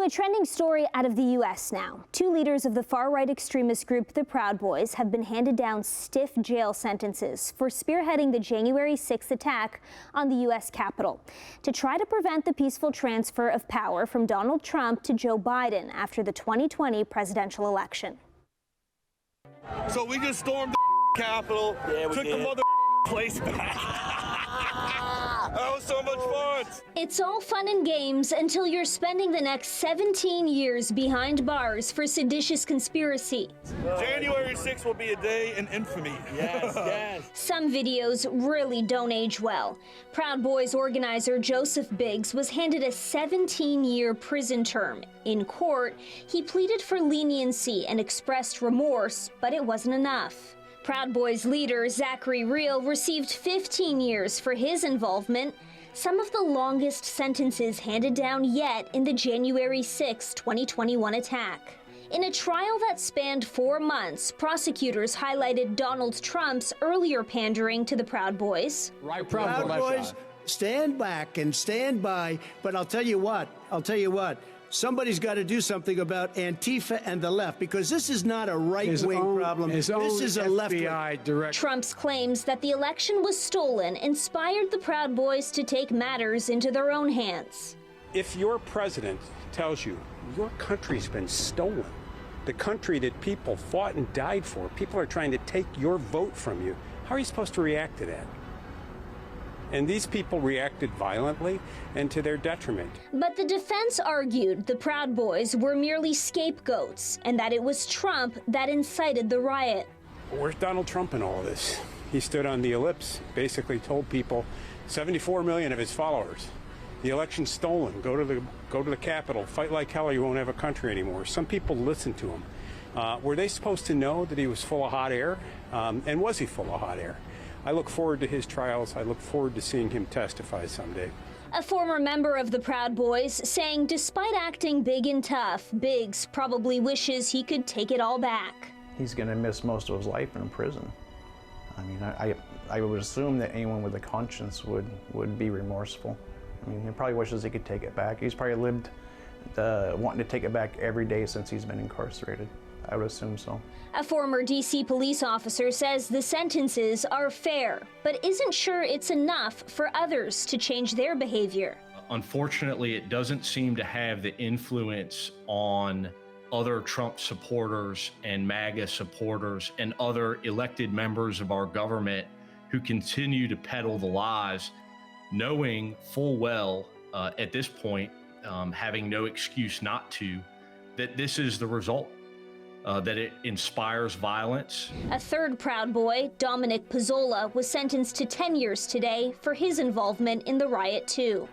To a trending story out of the U.S. now. Two leaders of the far-right extremist group, the Proud Boys, have been handed down stiff jail sentences for spearheading the January 6th attack on the U.S. Capitol to try to prevent the peaceful transfer of power from Donald Trump to Joe Biden after the 2020 presidential election. So we just stormed the Capitol, took the mother place back. That was so much fun. It's all fun and games until you're spending the next 17 years behind bars for seditious conspiracy. January 6th will be a day in infamy. Yes, yes. Some videos really don't age well. Proud Boys organizer Joseph Biggs was handed a 17-year prison term. In court, he pleaded for leniency and expressed remorse, but it wasn't enough. Proud Boys leader Zachary Rehl received 15 years for his involvement, some of the longest sentences handed down yet in the January 6, 2021 attack. In a trial that spanned 4 months, prosecutors highlighted Donald Trump's earlier pandering to the Proud Boys. Right, Proud Boys, stand back and stand by, but I'll tell you what, somebody's got to do something about Antifa and the left, because this is not a right-wing problem. This is a left-wing. Trump's claims that the election was stolen inspired the Proud Boys to take matters into their own hands. If your president tells you your country's been stolen, the country that people fought and died for, people are trying to take your vote from you, how are you supposed to react to that? And these people reacted violently and to their detriment. But the defense argued the Proud Boys were merely scapegoats and that it was Trump that incited the riot. Where's Donald Trump in all of this? He stood on the ellipse, basically told people, 74 million of his followers, the election's stolen, go to the Capitol, fight like hell or you won't have a country anymore. Some people listened to him. Were they supposed to know that he was full of hot air? And was he full of hot air? I look forward to his trials. I look forward to seeing him testify someday. A former member of the Proud Boys saying despite acting big and tough, Biggs probably wishes he could take it all back. He's going to miss most of his life in prison. I mean, I would assume that anyone with a conscience would be remorseful. I mean, he probably wishes he could take it back. He's probably lived wanting to take it back every day since he's been incarcerated. I would assume so. A former D.C. police officer says the sentences are fair, but isn't sure it's enough for others to change their behavior. Unfortunately, it doesn't seem to have the influence on other Trump supporters and MAGA supporters and other elected members of our government who continue to peddle the lies, knowing full well at this point, having no excuse not to, that this is the result. That it inspires violence. A third Proud Boy, Dominic Pizzola, was sentenced to 10 years today for his involvement in the riot too.